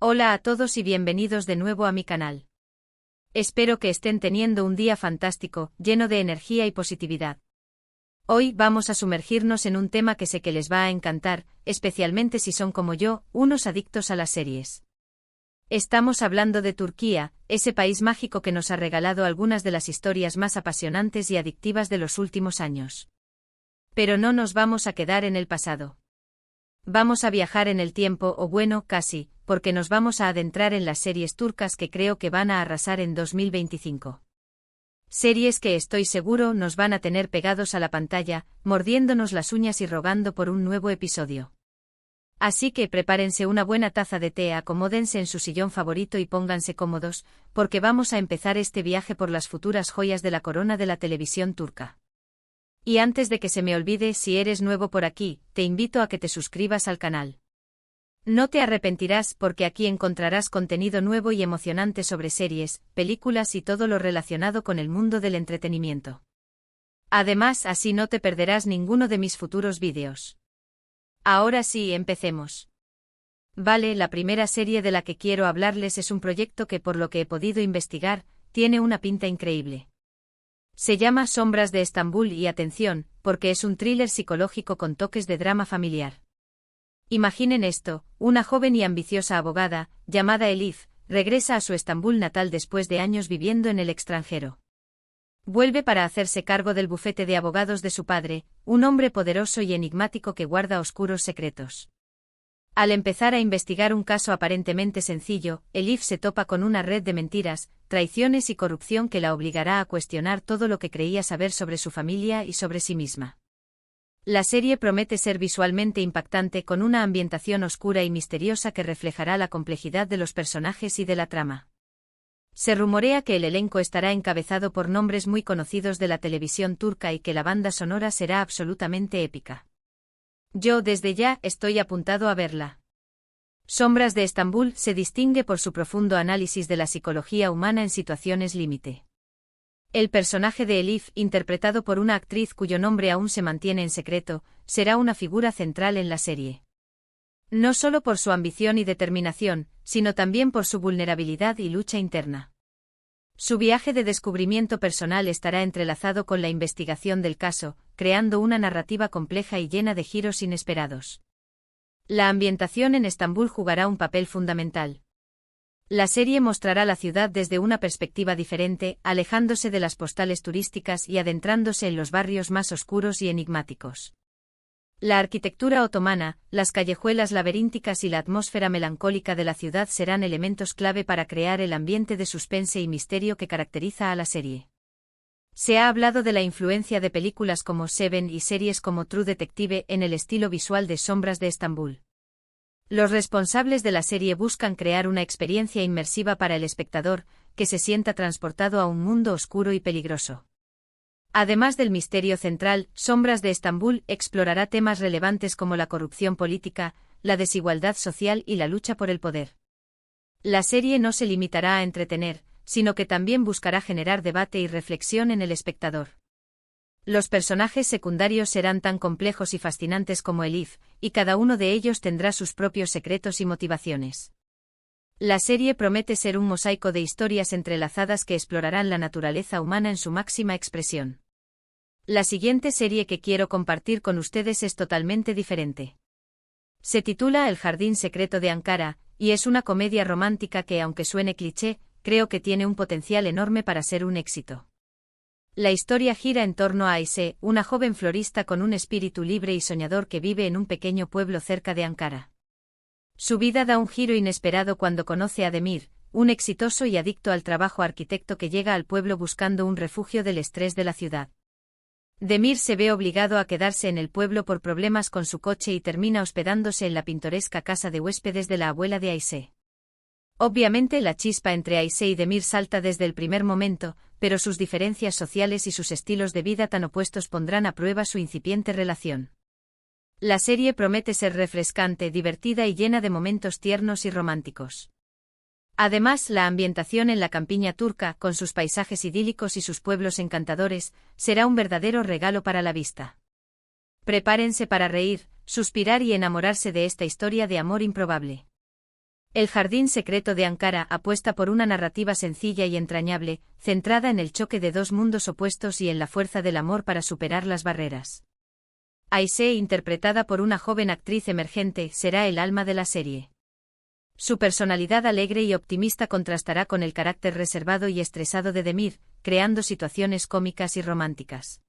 Hola a todos y bienvenidos de nuevo a mi canal. Espero que estén teniendo un día fantástico, lleno de energía y positividad. Hoy vamos a sumergirnos en un tema que sé que les va a encantar, especialmente si son como yo, unos adictos a las series. Estamos hablando de Turquía, ese país mágico que nos ha regalado algunas de las historias más apasionantes y adictivas de los últimos años. Pero no nos vamos a quedar en el pasado. Vamos a viajar en el tiempo, o bueno, casi, porque nos vamos a adentrar en las series turcas que creo que van a arrasar en 2025. Series que estoy seguro nos van a tener pegados a la pantalla, mordiéndonos las uñas y rogando por un nuevo episodio. Así que prepárense una buena taza de té, acomódense en su sillón favorito y pónganse cómodos, porque vamos a empezar este viaje por las futuras joyas de la corona de la televisión turca. Y antes de que se me olvide, si eres nuevo por aquí, te invito a que te suscribas al canal. No te arrepentirás porque aquí encontrarás contenido nuevo y emocionante sobre series, películas y todo lo relacionado con el mundo del entretenimiento. Además, así no te perderás ninguno de mis futuros vídeos. Ahora sí, empecemos. Vale, la primera serie de la que quiero hablarles es un proyecto que, por lo que he podido investigar, tiene una pinta increíble. Se llama Sombras de Estambul y atención, porque es un thriller psicológico con toques de drama familiar. Imaginen esto, una joven y ambiciosa abogada, llamada Elif, regresa a su Estambul natal después de años viviendo en el extranjero. Vuelve para hacerse cargo del bufete de abogados de su padre, un hombre poderoso y enigmático que guarda oscuros secretos. Al empezar a investigar un caso aparentemente sencillo, Elif se topa con una red de mentiras, traiciones y corrupción que la obligará a cuestionar todo lo que creía saber sobre su familia y sobre sí misma. La serie promete ser visualmente impactante con una ambientación oscura y misteriosa que reflejará la complejidad de los personajes y de la trama. Se rumorea que el elenco estará encabezado por nombres muy conocidos de la televisión turca y que la banda sonora será absolutamente épica. Yo desde ya estoy apuntado a verla. Sombras de Estambul se distingue por su profundo análisis de la psicología humana en situaciones límite. El personaje de Elif, interpretado por una actriz cuyo nombre aún se mantiene en secreto, será una figura central en la serie. No solo por su ambición y determinación, sino también por su vulnerabilidad y lucha interna. Su viaje de descubrimiento personal estará entrelazado con la investigación del caso, creando una narrativa compleja y llena de giros inesperados. La ambientación en Estambul jugará un papel fundamental. La serie mostrará la ciudad desde una perspectiva diferente, alejándose de las postales turísticas y adentrándose en los barrios más oscuros y enigmáticos. La arquitectura otomana, las callejuelas laberínticas y la atmósfera melancólica de la ciudad serán elementos clave para crear el ambiente de suspense y misterio que caracteriza a la serie. Se ha hablado de la influencia de películas como Seven y series como True Detective en el estilo visual de Sombras de Estambul. Los responsables de la serie buscan crear una experiencia inmersiva para el espectador, que se sienta transportado a un mundo oscuro y peligroso. Además del misterio central, Sombras de Estambul explorará temas relevantes como la corrupción política, la desigualdad social y la lucha por el poder. La serie no se limitará a entretener, sino que también buscará generar debate y reflexión en el espectador. Los personajes secundarios serán tan complejos y fascinantes como Elif, y cada uno de ellos tendrá sus propios secretos y motivaciones. La serie promete ser un mosaico de historias entrelazadas que explorarán la naturaleza humana en su máxima expresión. La siguiente serie que quiero compartir con ustedes es totalmente diferente. Se titula El jardín secreto de Ankara, y es una comedia romántica que, aunque suene cliché, creo que tiene un potencial enorme para ser un éxito. La historia gira en torno a Ayşe, una joven florista con un espíritu libre y soñador que vive en un pequeño pueblo cerca de Ankara. Su vida da un giro inesperado cuando conoce a Demir, un exitoso y adicto al trabajo arquitecto que llega al pueblo buscando un refugio del estrés de la ciudad. Demir se ve obligado a quedarse en el pueblo por problemas con su coche y termina hospedándose en la pintoresca casa de huéspedes de la abuela de Ayşe. Obviamente la chispa entre Ayşe y Demir salta desde el primer momento, pero sus diferencias sociales y sus estilos de vida tan opuestos pondrán a prueba su incipiente relación. La serie promete ser refrescante, divertida y llena de momentos tiernos y románticos. Además, la ambientación en la campiña turca, con sus paisajes idílicos y sus pueblos encantadores, será un verdadero regalo para la vista. Prepárense para reír, suspirar y enamorarse de esta historia de amor improbable. El jardín secreto de Ankara apuesta por una narrativa sencilla y entrañable, centrada en el choque de dos mundos opuestos y en la fuerza del amor para superar las barreras. Ayşe, interpretada por una joven actriz emergente, será el alma de la serie. Su personalidad alegre y optimista contrastará con el carácter reservado y estresado de Demir, creando situaciones cómicas y románticas.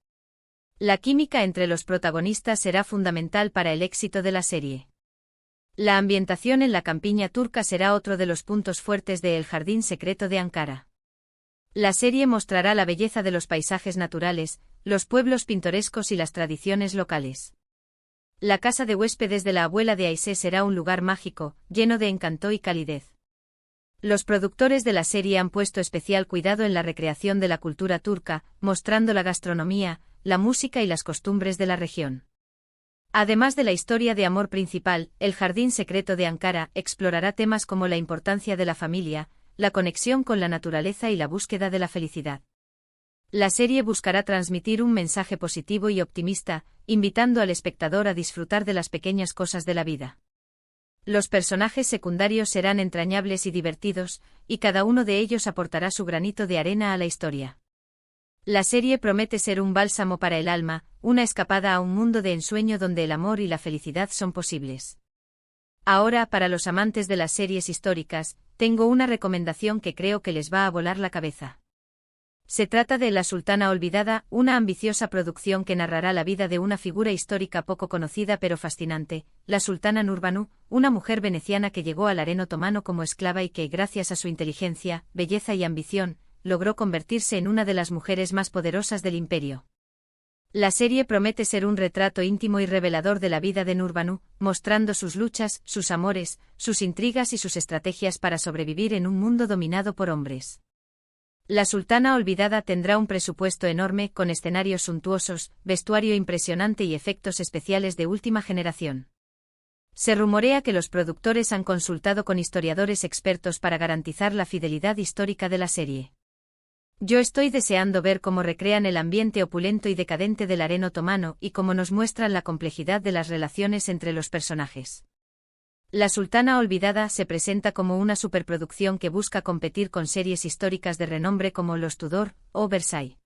La química entre los protagonistas será fundamental para el éxito de la serie. La ambientación en la campiña turca será otro de los puntos fuertes de El jardín secreto de Ankara. La serie mostrará la belleza de los paisajes naturales, los pueblos pintorescos y las tradiciones locales. La casa de huéspedes de la abuela de Ayşe será un lugar mágico, lleno de encanto y calidez. Los productores de la serie han puesto especial cuidado en la recreación de la cultura turca, mostrando la gastronomía, la música y las costumbres de la región. Además de la historia de amor principal, El jardín secreto de Ankara explorará temas como la importancia de la familia, la conexión con la naturaleza y la búsqueda de la felicidad. La serie buscará transmitir un mensaje positivo y optimista, invitando al espectador a disfrutar de las pequeñas cosas de la vida. Los personajes secundarios serán entrañables y divertidos, y cada uno de ellos aportará su granito de arena a la historia. La serie promete ser un bálsamo para el alma, una escapada a un mundo de ensueño donde el amor y la felicidad son posibles. Ahora, para los amantes de las series históricas, tengo una recomendación que creo que les va a volar la cabeza. Se trata de La sultana olvidada, una ambiciosa producción que narrará la vida de una figura histórica poco conocida pero fascinante, la sultana Nurbanu, una mujer veneciana que llegó al harén otomano como esclava y que, gracias a su inteligencia, belleza y ambición, logró convertirse en una de las mujeres más poderosas del imperio. La serie promete ser un retrato íntimo y revelador de la vida de Nurbanu, mostrando sus luchas, sus amores, sus intrigas y sus estrategias para sobrevivir en un mundo dominado por hombres. La sultana olvidada tendrá un presupuesto enorme, con escenarios suntuosos, vestuario impresionante y efectos especiales de última generación. Se rumorea que los productores han consultado con historiadores expertos para garantizar la fidelidad histórica de la serie. Yo estoy deseando ver cómo recrean el ambiente opulento y decadente del harén otomano y cómo nos muestran la complejidad de las relaciones entre los personajes. La sultana olvidada se presenta como una superproducción que busca competir con series históricas de renombre como Los Tudor o Versailles.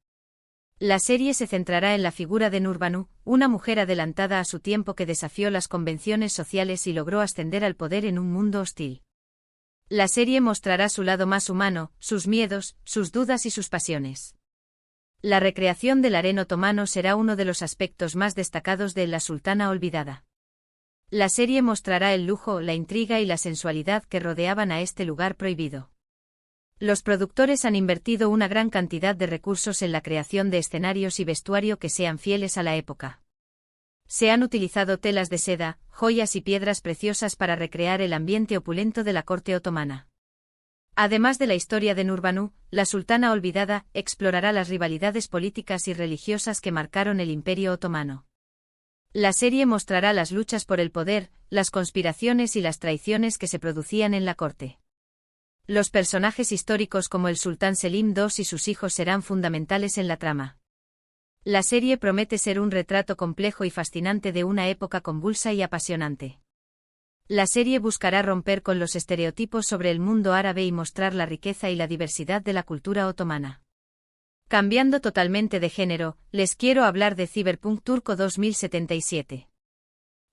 La serie se centrará en la figura de Nurbanu, una mujer adelantada a su tiempo que desafió las convenciones sociales y logró ascender al poder en un mundo hostil. La serie mostrará su lado más humano, sus miedos, sus dudas y sus pasiones. La recreación del harén otomano será uno de los aspectos más destacados de La sultana olvidada. La serie mostrará el lujo, la intriga y la sensualidad que rodeaban a este lugar prohibido. Los productores han invertido una gran cantidad de recursos en la creación de escenarios y vestuario que sean fieles a la época. Se han utilizado telas de seda, joyas y piedras preciosas para recrear el ambiente opulento de la corte otomana. Además de la historia de Nurbanu, la sultana olvidada explorará las rivalidades políticas y religiosas que marcaron el Imperio otomano. La serie mostrará las luchas por el poder, las conspiraciones y las traiciones que se producían en la corte. Los personajes históricos como el sultán Selim II y sus hijos serán fundamentales en la trama. La serie promete ser un retrato complejo y fascinante de una época convulsa y apasionante. La serie buscará romper con los estereotipos sobre el mundo árabe y mostrar la riqueza y la diversidad de la cultura otomana. Cambiando totalmente de género, les quiero hablar de Cyberpunk Turco 2077.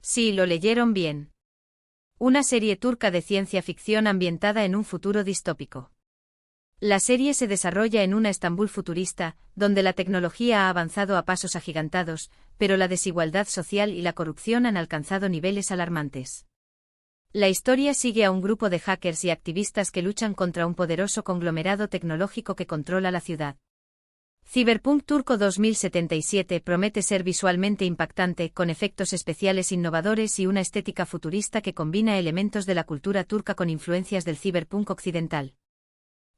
Sí, lo leyeron bien. Una serie turca de ciencia ficción ambientada en un futuro distópico. La serie se desarrolla en una Estambul futurista, donde la tecnología ha avanzado a pasos agigantados, pero la desigualdad social y la corrupción han alcanzado niveles alarmantes. La historia sigue a un grupo de hackers y activistas que luchan contra un poderoso conglomerado tecnológico que controla la ciudad. Cyberpunk Turco 2077 promete ser visualmente impactante, con efectos especiales innovadores y una estética futurista que combina elementos de la cultura turca con influencias del cyberpunk occidental.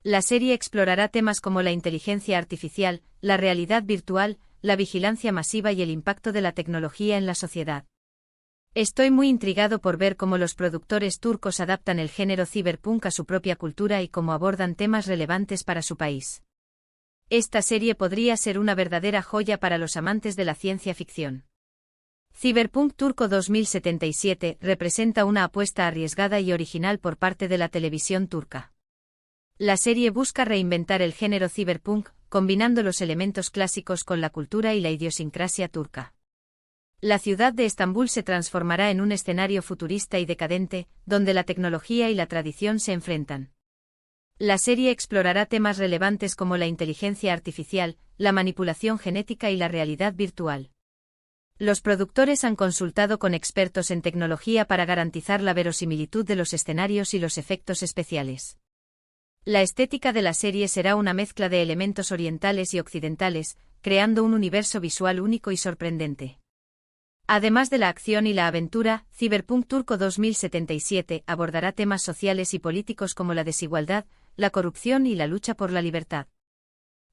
La serie explorará temas como la inteligencia artificial, la realidad virtual, la vigilancia masiva y el impacto de la tecnología en la sociedad. Estoy muy intrigado por ver cómo los productores turcos adaptan el género cyberpunk a su propia cultura y cómo abordan temas relevantes para su país. Esta serie podría ser una verdadera joya para los amantes de la ciencia ficción. Cyberpunk Turco 2077 representa una apuesta arriesgada y original por parte de la televisión turca. La serie busca reinventar el género cyberpunk, combinando los elementos clásicos con la cultura y la idiosincrasia turca. La ciudad de Estambul se transformará en un escenario futurista y decadente, donde la tecnología y la tradición se enfrentan. La serie explorará temas relevantes como la inteligencia artificial, la manipulación genética y la realidad virtual. Los productores han consultado con expertos en tecnología para garantizar la verosimilitud de los escenarios y los efectos especiales. La estética de la serie será una mezcla de elementos orientales y occidentales, creando un universo visual único y sorprendente. Además de la acción y la aventura, Cyberpunk Turco 2077 abordará temas sociales y políticos como la desigualdad, la corrupción y la lucha por la libertad.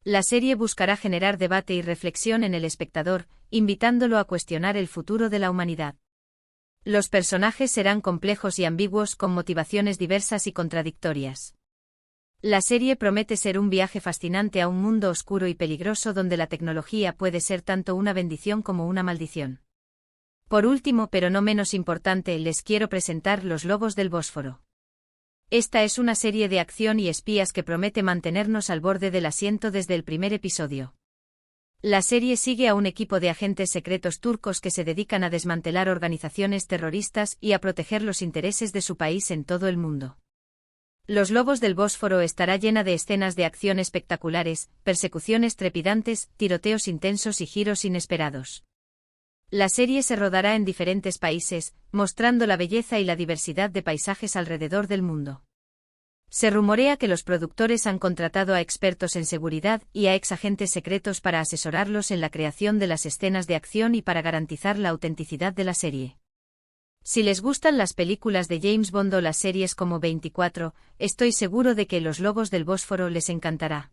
La serie buscará generar debate y reflexión en el espectador, invitándolo a cuestionar el futuro de la humanidad. Los personajes serán complejos y ambiguos con motivaciones diversas y contradictorias. La serie promete ser un viaje fascinante a un mundo oscuro y peligroso donde la tecnología puede ser tanto una bendición como una maldición. Por último, pero no menos importante, les quiero presentar Los Lobos del Bósforo. Esta es una serie de acción y espías que promete mantenernos al borde del asiento desde el primer episodio. La serie sigue a un equipo de agentes secretos turcos que se dedican a desmantelar organizaciones terroristas y a proteger los intereses de su país en todo el mundo. Los Lobos del Bósforo estará llena de escenas de acción espectaculares, persecuciones trepidantes, tiroteos intensos y giros inesperados. La serie se rodará en diferentes países, mostrando la belleza y la diversidad de paisajes alrededor del mundo. Se rumorea que los productores han contratado a expertos en seguridad y a exagentes secretos para asesorarlos en la creación de las escenas de acción y para garantizar la autenticidad de la serie. Si les gustan las películas de James Bond o las series como 24, estoy seguro de que Los Lobos del Bósforo les encantará.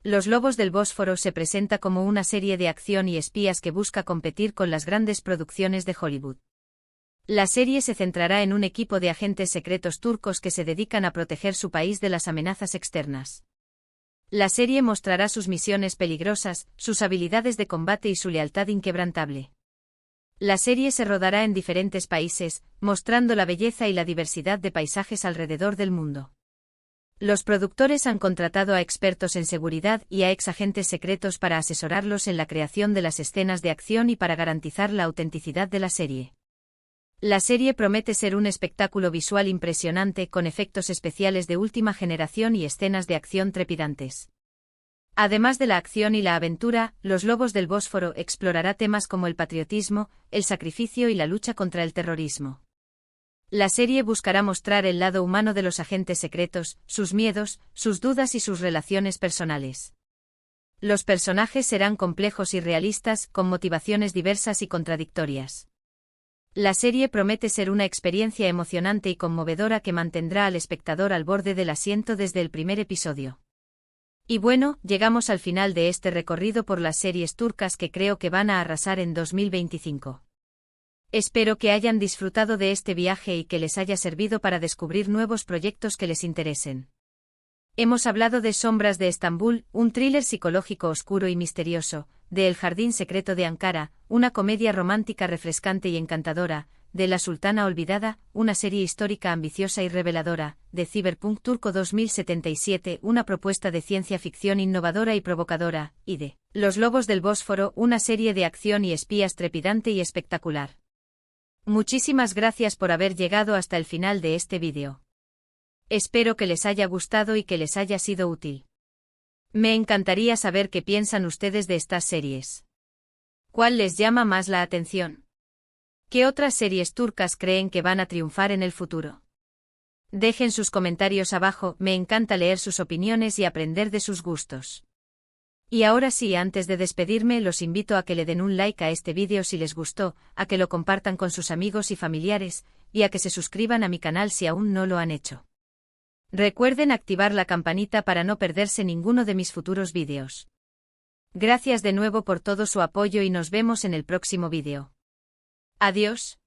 Los Lobos del Bósforo se presenta como una serie de acción y espías que busca competir con las grandes producciones de Hollywood. La serie se centrará en un equipo de agentes secretos turcos que se dedican a proteger su país de las amenazas externas. La serie mostrará sus misiones peligrosas, sus habilidades de combate y su lealtad inquebrantable. La serie se rodará en diferentes países, mostrando la belleza y la diversidad de paisajes alrededor del mundo. Los productores han contratado a expertos en seguridad y a exagentes secretos para asesorarlos en la creación de las escenas de acción y para garantizar la autenticidad de la serie. La serie promete ser un espectáculo visual impresionante con efectos especiales de última generación y escenas de acción trepidantes. Además de la acción y la aventura, Los Lobos del Bósforo explorará temas como el patriotismo, el sacrificio y la lucha contra el terrorismo. La serie buscará mostrar el lado humano de los agentes secretos, sus miedos, sus dudas y sus relaciones personales. Los personajes serán complejos y realistas, con motivaciones diversas y contradictorias. La serie promete ser una experiencia emocionante y conmovedora que mantendrá al espectador al borde del asiento desde el primer episodio. Y bueno, llegamos al final de este recorrido por las series turcas que creo que van a arrasar en 2025. Espero que hayan disfrutado de este viaje y que les haya servido para descubrir nuevos proyectos que les interesen. Hemos hablado de Sombras de Estambul, un thriller psicológico oscuro y misterioso, de El Jardín Secreto de Ankara, una comedia romántica refrescante y encantadora, de La Sultana Olvidada, una serie histórica ambiciosa y reveladora, de Cyberpunk Turco 2077, una propuesta de ciencia ficción innovadora y provocadora, y de Los Lobos del Bósforo, una serie de acción y espías trepidante y espectacular. Muchísimas gracias por haber llegado hasta el final de este vídeo. Espero que les haya gustado y que les haya sido útil. Me encantaría saber qué piensan ustedes de estas series. ¿Cuál les llama más la atención? ¿Qué otras series turcas creen que van a triunfar en el futuro? Dejen sus comentarios abajo, me encanta leer sus opiniones y aprender de sus gustos. Y ahora sí, antes de despedirme, los invito a que le den un like a este vídeo si les gustó, a que lo compartan con sus amigos y familiares, y a que se suscriban a mi canal si aún no lo han hecho. Recuerden activar la campanita para no perderse ninguno de mis futuros vídeos. Gracias de nuevo por todo su apoyo y nos vemos en el próximo vídeo. Adiós.